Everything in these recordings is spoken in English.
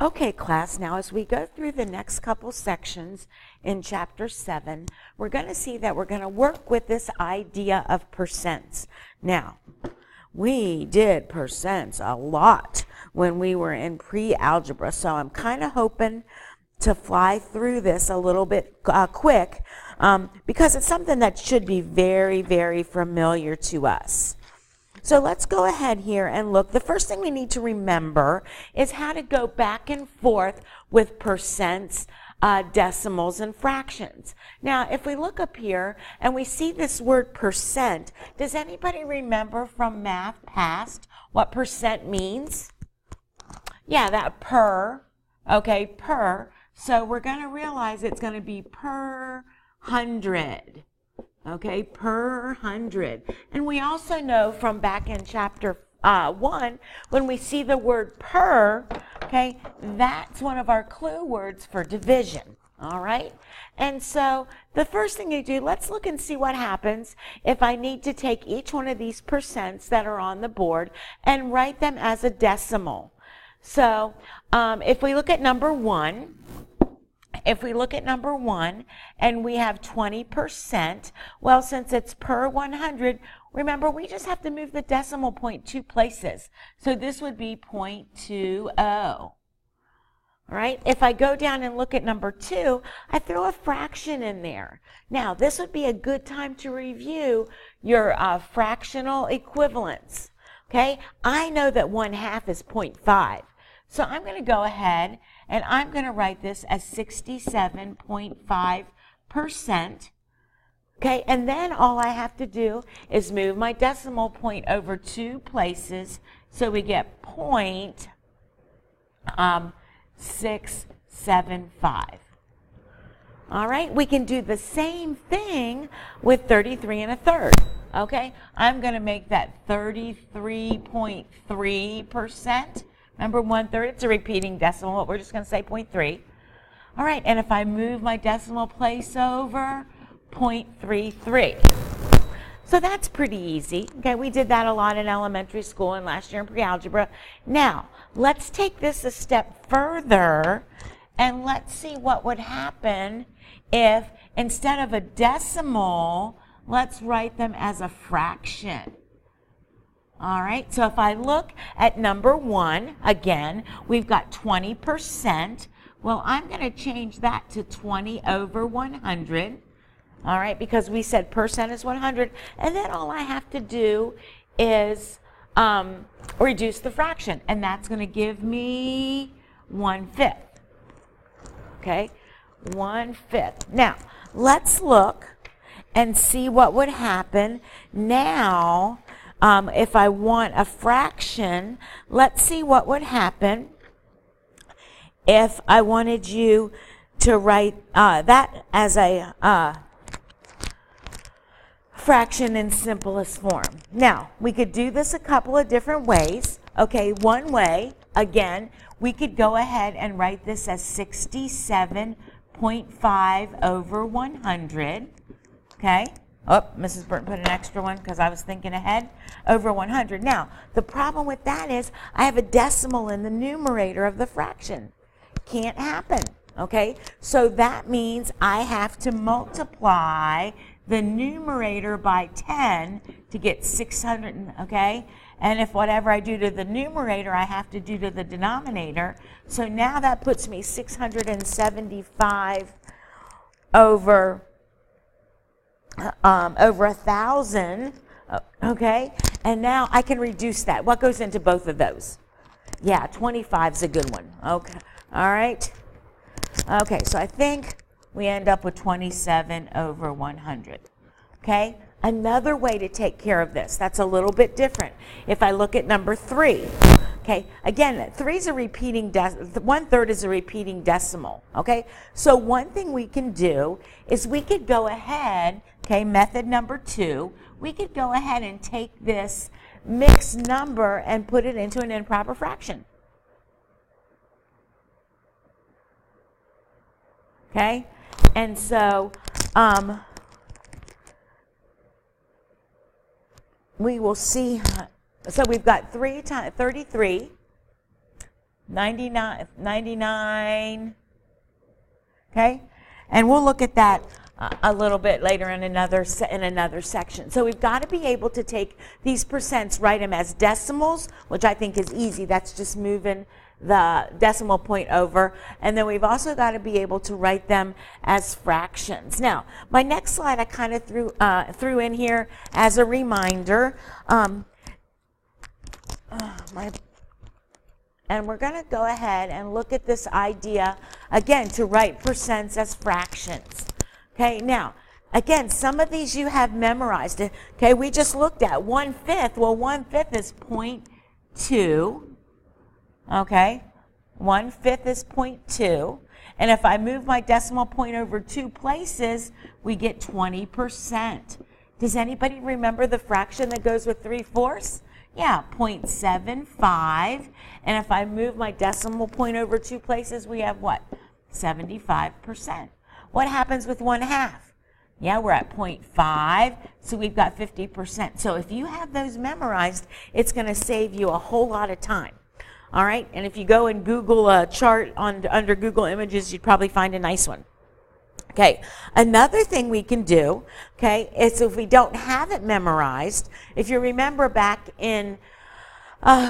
Okay, class, now as we go through the next couple sections in Chapter 7, we're going to see that we're going to work with this idea of percents. Now, we did percents a lot when we were in pre-algebra, so I'm kind of hoping to fly through this a little bit quick because it's something that should be very, very familiar to us. So let's go ahead here and look. The first thing we need to remember is how to go back and forth with percents, decimals, and fractions. Now, if we look up here and we see this word percent, does anybody remember from math past what percent means? Yeah, that per, okay, per. So we're going to realize it's going to be per 100. Okay, per 100. And we also know from back in chapter 1, when we see the word per, okay, that's one of our clue words for division. All right? And so the first thing you do, let's look and see what happens if I need to take each one of these percents that are on the board and write them as a decimal. So if we look at number 1, and we have 20%, well, since it's per 100, remember, we just have to move the decimal point 2 places. So this would be 0.20. All right, if I go down and look at number 2, I throw a fraction in there. Now, this would be a good time to review your fractional equivalents. Okay, I know that 1/2 is 0.5. So I'm going to go ahead and I'm going to write this as 67.5%. Okay, and then all I have to do is move my decimal point over 2 places, so we get 0.675. All right, we can do the same thing with 33 1/3. Okay, I'm going to make that 33.3%. Remember 1/3, it's a repeating decimal, but we're just going to say 0.3. All right, and if I move my decimal place over, 0.33. So that's pretty easy. Okay, we did that a lot in elementary school and last year in pre-algebra. Now, let's take this a step further and let's see what would happen if instead of a decimal, let's write them as a fraction. All right, so if I look at number 1, again, we've got 20%. Well, I'm going to change that to 20 over 100. All right, because we said percent is 100. And then all I have to do is reduce the fraction. And that's going to give me 1/5. Okay, 1/5. Now, let's look and see what would happen now. If I want a fraction, let's see what would happen if I wanted you to write that as a fraction in simplest form. Now, we could do this a couple of different ways. Okay, one way, again, we could go ahead and write this as 67.5 over 100. Okay. Oh, Mrs. Burton put an extra one because I was thinking ahead. Over 100. Now, the problem with that is I have a decimal in the numerator of the fraction. Can't happen. Okay? So that means I have to multiply the numerator by 10 to get 600, okay? And if whatever I do to the numerator, I have to do to the denominator. So now that puts me 675 over 1,000, okay? And now I can reduce that. What goes into both of those? Yeah, 25 is a good one. Okay, all right. Okay, so I think we end up with 27 over 100, okay? Another way to take care of this, that's a little bit different. If I look at number 3, okay, again, 3 is a repeating, 1/3 is a repeating decimal, okay? So one thing we can do is we could go ahead, okay, method number 2, we could go ahead and take this mixed number and put it into an improper fraction. Okay, and so we will see, so we've got 3 times 33 99. Okay? And we'll look at that a little bit later in another section. So we've got to be able to take these percents, write them as decimals, which I think is easy. That's just moving the decimal point over. And then we've also got to be able to write them as fractions. Now, my next slide I kind of threw in here as a reminder. And we're going to go ahead and look at this idea, again, to write percents as fractions. Okay, now, again, some of these you have memorized. Okay, we just looked at 1/5. Well, 1/5 is 0.2. Okay, 1/5 is 0.2. And if I move my decimal point over 2 places, we get 20%. Does anybody remember the fraction that goes with 3/4? Yeah, 0.75. And if I move my decimal point over 2 places, we have what? 75%. What happens with 1/2? Yeah, we're at 0.5, so we've got 50%. So if you have those memorized, it's going to save you a whole lot of time. All right, and if you go and Google a chart under Google Images, you'd probably find a nice one. Okay, another thing we can do, okay, is if we don't have it memorized, if you remember back in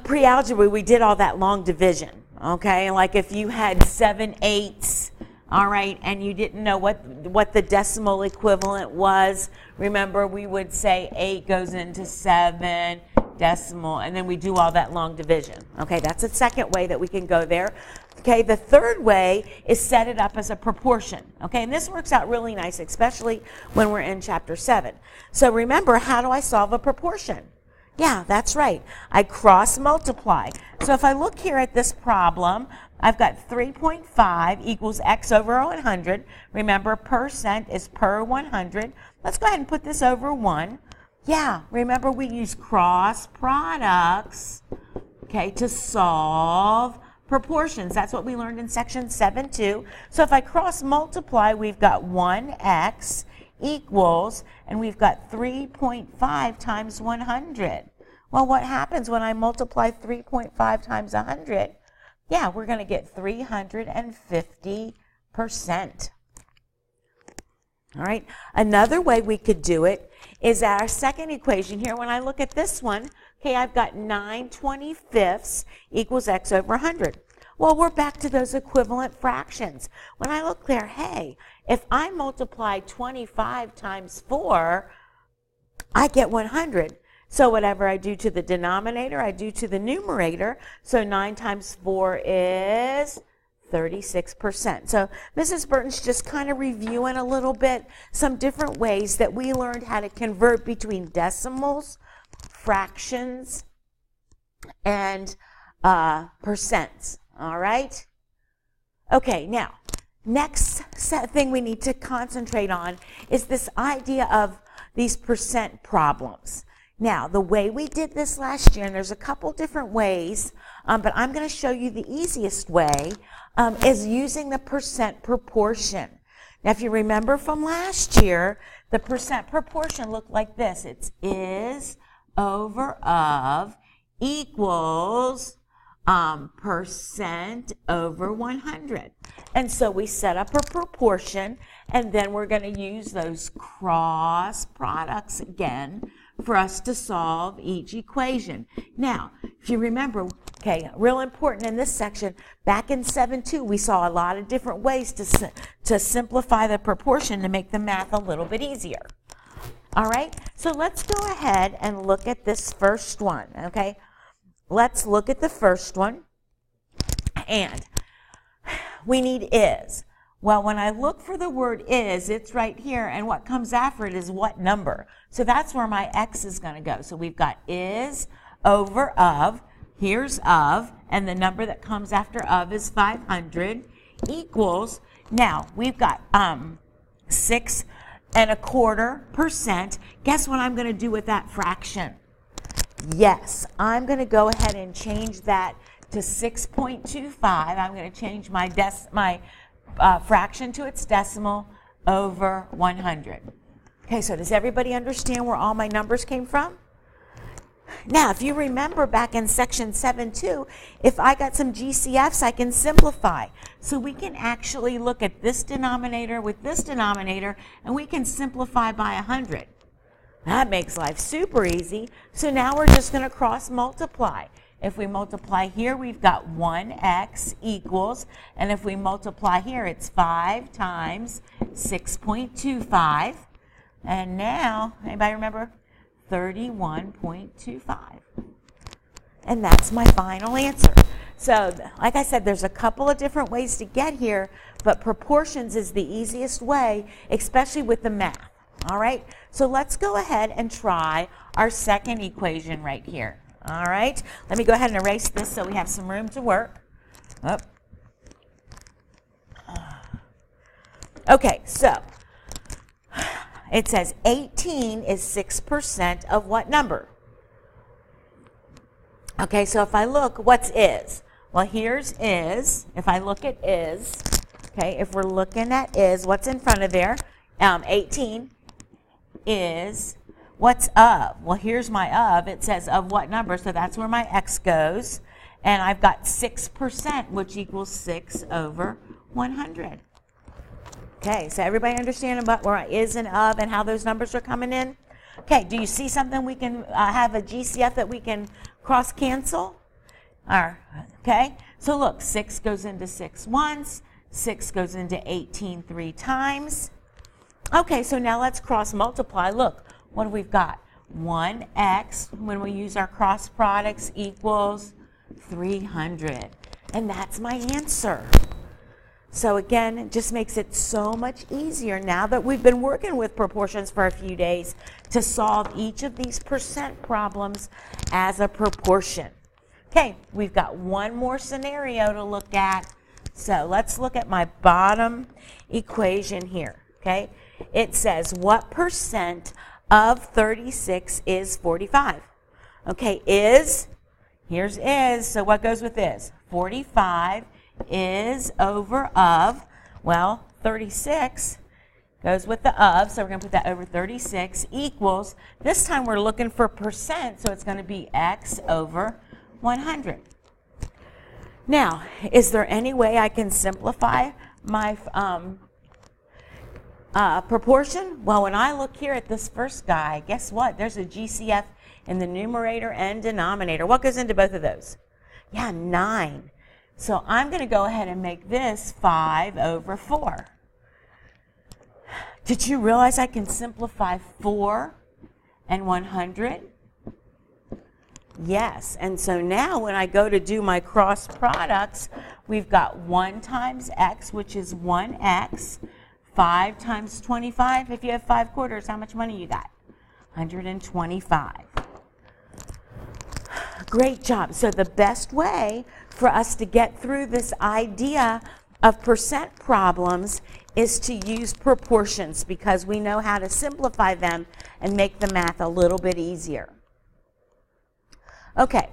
pre-algebra, we did all that long division, okay? Like if you had 7/8, all right, and you didn't know what the decimal equivalent was, remember we would say 8 goes into 7, decimal, and then we do all that long division. Okay, that's a second way that we can go there. Okay, the third way is set it up as a proportion. Okay, and this works out really nice, especially when we're in chapter 7. So remember, how do I solve a proportion? Yeah, that's right. I cross multiply. So if I look here at this problem, I've got 3.5 equals x over 100. Remember, percent is per 100. Let's go ahead and put this over 1. Yeah, remember we use cross products, okay, to solve proportions. That's what we learned in section 7-2. So if I cross multiply, we've got 1x equals, and we've got 3.5 times 100. Well, what happens when I multiply 3.5 times 100? Yeah, we're going to get 350%. All right, another way we could do it is our second equation here. When I look at this one, okay, I've got 9/25 equals x over 100. Well, we're back to those equivalent fractions. When I look there, hey, if I multiply 25 times 4, I get 100. So whatever I do to the denominator, I do to the numerator. So 9 times 4 is 36%. So Mrs. Burton's just kind of reviewing a little bit some different ways that we learned how to convert between decimals, fractions, and percents. All right? Okay, now, next thing we need to concentrate on is this idea of these percent problems. Now, the way we did this last year, and there's a couple different ways, but I'm going to show you the easiest way, is using the percent proportion. Now, if you remember from last year, the percent proportion looked like this. It's is over of equals percent over 100. And so we set up a proportion, and then we're going to use those cross products again for us to solve each equation. Now, if you remember, okay, real important in this section, back in 7-2, we saw a lot of different ways to simplify the proportion to make the math a little bit easier. All right, so let's go ahead and look at this first one, okay? Let's look at the first one, and we need is. Well, when I look for the word is, it's right here, and what comes after it is what number. So that's where my x is going to go. So we've got is over of, here's of, and the number that comes after of is 500 equals, now we've got 6.25%. Guess what I'm going to do with that fraction? Yes, I'm going to go ahead and change that to 6.25. I'm going to change my fraction to its decimal over 100. Okay, so does everybody understand where all my numbers came from? Now, if you remember back in section 7.2, if I got some GCFs, I can simplify. So we can actually look at this denominator with this denominator, and we can simplify by 100. That makes life super easy. So now we're just going to cross multiply. If we multiply here, we've got 1x equals, and if we multiply here, it's 5 times 6.25. And now, anybody remember? 31.25. And that's my final answer. So, like I said, there's a couple of different ways to get here, but proportions is the easiest way, especially with the math. All right? So let's go ahead and try our second equation right here. All right? Let me go ahead and erase this so we have some room to work. Oh. Okay, so it says 18 is 6% of what number? Okay, so if I look, what's is? Well, here's is. If I look at is, okay, if we're looking at is, what's in front of there? 18 is, what's of? Well, here's my of. It says of what number, so that's where my x goes. And I've got 6%, which equals 6 over 100. Okay, so everybody understand about where is and of and how those numbers are coming in? Okay, do you see something we can have a GCF that we can cross cancel? Okay, so look, 6 goes into 6 once, 6 goes into 18 3 times. Okay, so now let's cross multiply. Look, what have we got? 1x, when we use our cross products, equals 300. And that's my answer. So again, it just makes it so much easier now that we've been working with proportions for a few days to solve each of these percent problems as a proportion. Okay, we've got one more scenario to look at. So let's look at my bottom equation here. Okay, it says what percent of 36 is 45? Okay, is, here's is, so what goes with is? 45 is over of, well, 36 goes with the of, so we're going to put that over 36 equals, this time we're looking for percent, so it's going to be x over 100. Now, is there any way I can simplify my proportion? Well, when I look here at this first guy, guess what? There's a GCF in the numerator and denominator. What goes into both of those? Yeah, 9. So I'm going to go ahead and make this 5 over 4. Did you realize I can simplify 4 and 100? Yes, and so now when I go to do my cross products, we've got 1 times x, which is 1x, 5 times 25. If you have 5 quarters, how much money you got? 125. Great job. So the best way for us to get through this idea of percent problems is to use proportions because we know how to simplify them and make the math a little bit easier. Okay,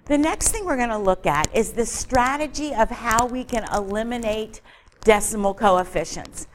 the next thing we're going to look at is the strategy of how we can eliminate decimal coefficients.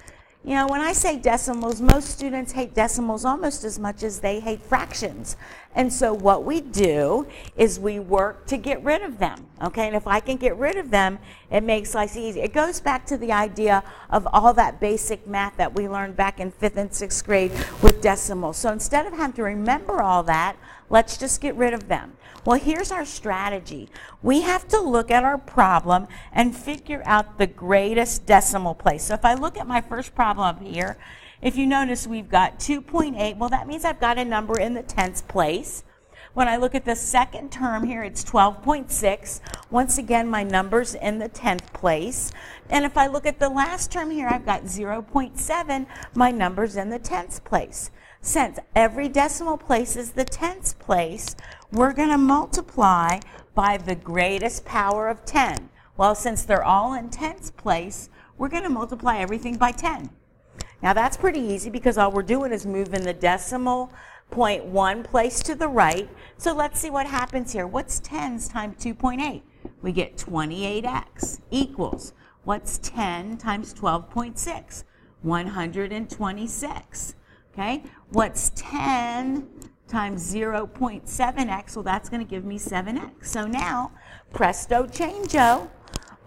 You know, when I say decimals, most students hate decimals almost as much as they hate fractions. And so what we do is we work to get rid of them, okay? And if I can get rid of them, it makes life easy. It goes back to the idea of all that basic math that we learned back in 5th and 6th grade with decimals. So instead of having to remember all that, let's just get rid of them. Well, here's our strategy. We have to look at our problem and figure out the greatest decimal place. So if I look at my first problem up here, if you notice we've got 2.8, well that means I've got a number in the tens place. When I look at the second term here, it's 12.6. Once again, my number's in the 10th place. And if I look at the last term here, I've got 0.7. My number's in the 10th place. Since every decimal place is the tens place, we're going to multiply by the greatest power of 10. Well, since they're all in tens place, we're going to multiply everything by 10. Now that's pretty easy because all we're doing is moving the decimal point 1 place to the right. So let's see what happens here. What's 10 times 2.8? We get 28x equals, what's 10 times 12.6? 126. Okay, what's 10 times 0.7x, well, that's going to give me 7x. So now, presto changeo,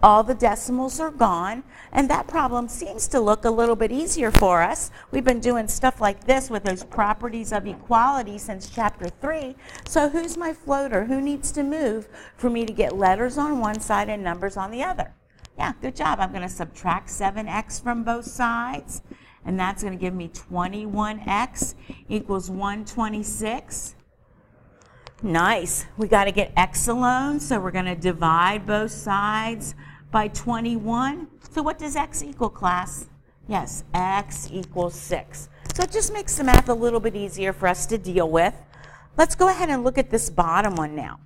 all the decimals are gone, and that problem seems to look a little bit easier for us. We've been doing stuff like this with those properties of equality since chapter 3. So who's my floater? Who needs to move for me to get letters on one side and numbers on the other? Yeah, good job. I'm going to subtract 7x from both sides, and that's going to give me 21x equals 126. Nice. We got to get x alone, so we're going to divide both sides by 21. So what does x equal, class? Yes, x equals 6. So it just makes the math a little bit easier for us to deal with. Let's go ahead and look at this bottom one now.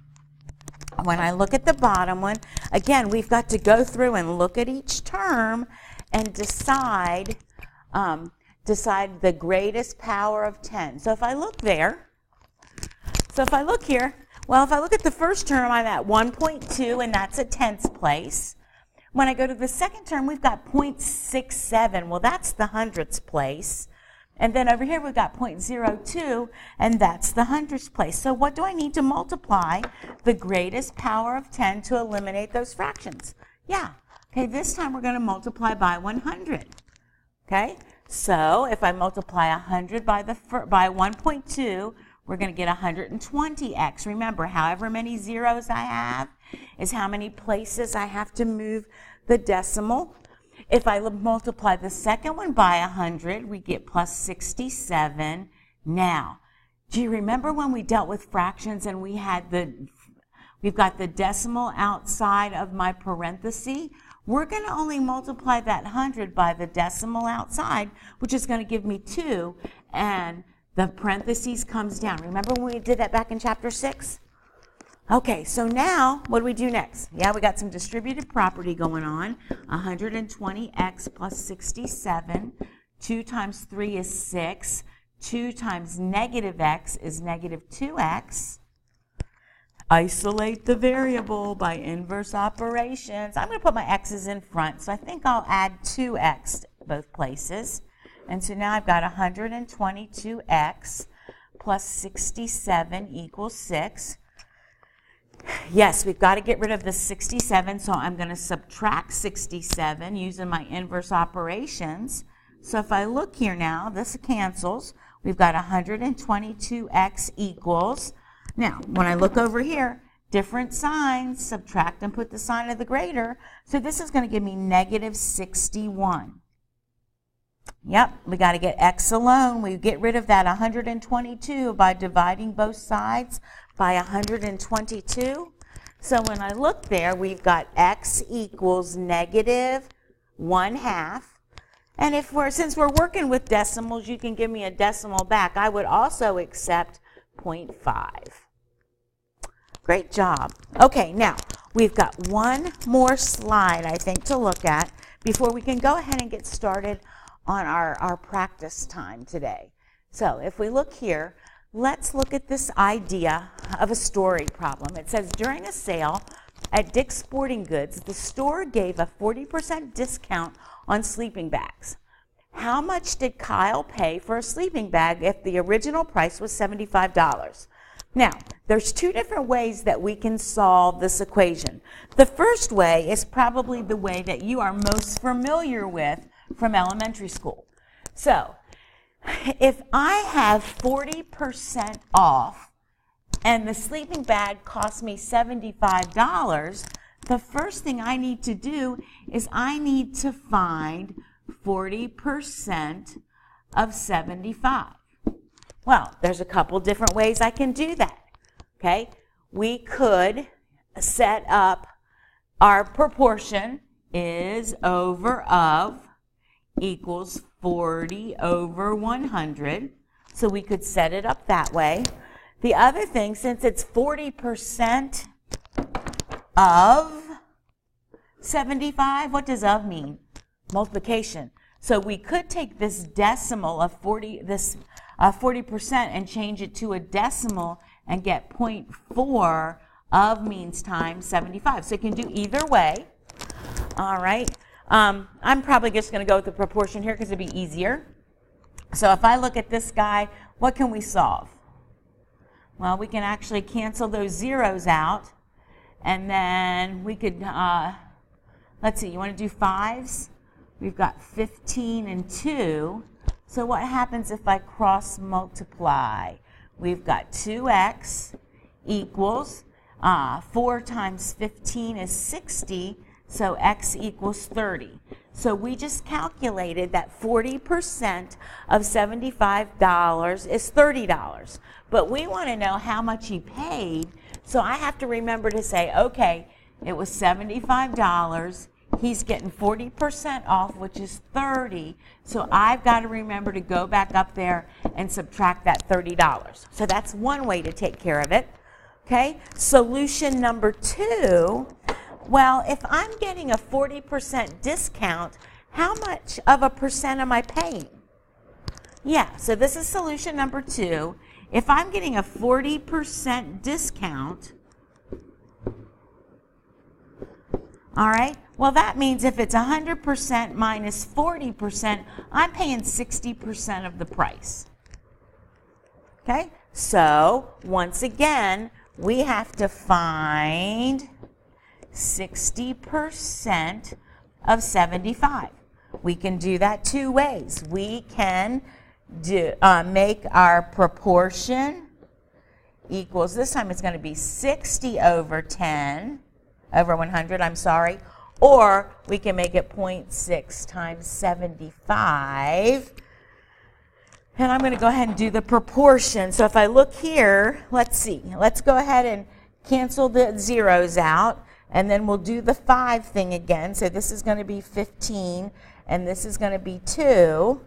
When I look at the bottom one, again, we've got to go through and look at each term and decide the greatest power of 10. So if I look there, if I look here, well, if I look at the first term, I'm at 1.2, and that's a tenths place. When I go to the second term, we've got 0.67. Well, that's the hundredths place. And then over here, we've got 0.02, and that's the hundredths place. So what do I need to multiply the greatest power of 10 to eliminate those fractions? Yeah. Okay, this time we're going to multiply by 100. Okay? So if I multiply 100 by 1.2, we're going to get 120x. Remember, however many zeros I have is how many places I have to move the decimal. If I multiply the second one by 100, we get plus 67. Now, do you remember when we dealt with fractions and we've got the decimal outside of my parenthesis? We're going to only multiply that 100 by the decimal outside, which is going to give me 2, and the parentheses comes down. Remember when we did that back in chapter 6? Okay, so now, what do we do next? Yeah, we got some distributive property going on. 120x plus 67. 2 times 3 is 6. 2 times negative x is negative 2x. Isolate the variable by inverse operations. I'm going to put my x's in front, so I think I'll add 2x both places. And so now I've got 122x plus 67 equals 6. Yes, we've got to get rid of the 67, so I'm going to subtract 67 using my inverse operations. So if I look here now, this cancels. We've got 122x equals. Now, when I look over here, different signs, subtract and put the sign of the greater. So this is going to give me negative 61. Yep, we got to get x alone. We get rid of that 122 by dividing both sides by 122. So when I look there, we've got x equals negative 1/2. And since we're working with decimals, you can give me a decimal back. I would also accept 0.5. Great job. Okay, now we've got one more slide, I think, to look at before we can go ahead and get started on our practice time today. So if we look here, let's look at this idea of a story problem. It says, during a sale at Dick's Sporting Goods, the store gave a 40% discount on sleeping bags. How much did Kyle pay for a sleeping bag if the original price was $75? Now, there's two different ways that we can solve this equation. The first way is probably the way that you are most familiar with from elementary school. So, if I have 40% off and the sleeping bag costs me $75, the first thing I need to do is I need to find 40% of 75. Well, there's a couple different ways I can do that. Okay, we could set up our proportion is over of equals 40 over 100. So we could set it up that way. The other thing, since it's 40% of 75, what does of mean? Multiplication. So we could take this decimal of 40% and change it to a decimal and get 0.4 of means times 75. So you can do either way. All right. I'm probably just going to go with the proportion here because it'd be easier. So if I look at this guy, what can we solve? Well, we can actually cancel those zeros out. And then we could, let's see, you want to do 5s? We've got 15 and 2. So what happens if I cross multiply? We've got 2x equals 4 times 15 is 60, so x equals 30. So we just calculated that 40% of $75 is $30. But we want to know how much he paid, so I have to remember to say, okay, it was $75. He's getting 40% off, which is 30. So I've got to remember to go back up there and subtract that $30. So that's one way to take care of it. Okay, solution number 2. Well, if I'm getting a 40% discount, how much of a percent am I paying? Yeah, so this is solution number 2. If I'm getting a 40% discount, all right, well, that means if it's 100% minus 40%, I'm paying 60% of the price. Okay, so once again, we have to find 60% of 75. We can do that 2 ways. We can make our proportion equals, this time it's going to be 60 over 10, over 100, I'm sorry, or we can make it 0.6 times 75. And I'm going to go ahead and do the proportion. So if I look here, let's see. Let's go ahead and cancel the zeros out, and then we'll do the 5 thing again. So this is going to be 15, and this is going to be 2.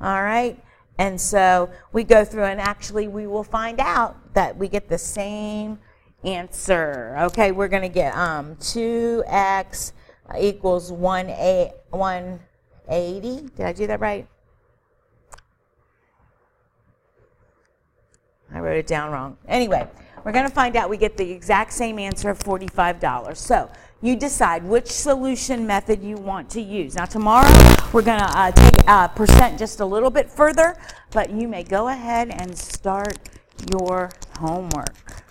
All right? And so we go through, and actually we will find out that we get the same answer. Okay, we're going to get 2x equals 180. Did I do that right? I wrote it down wrong. Anyway, we're going to find out we get the exact same answer of $45. So you decide which solution method you want to use. Now tomorrow we're going to take percent just a little bit further, but you may go ahead and start your homework.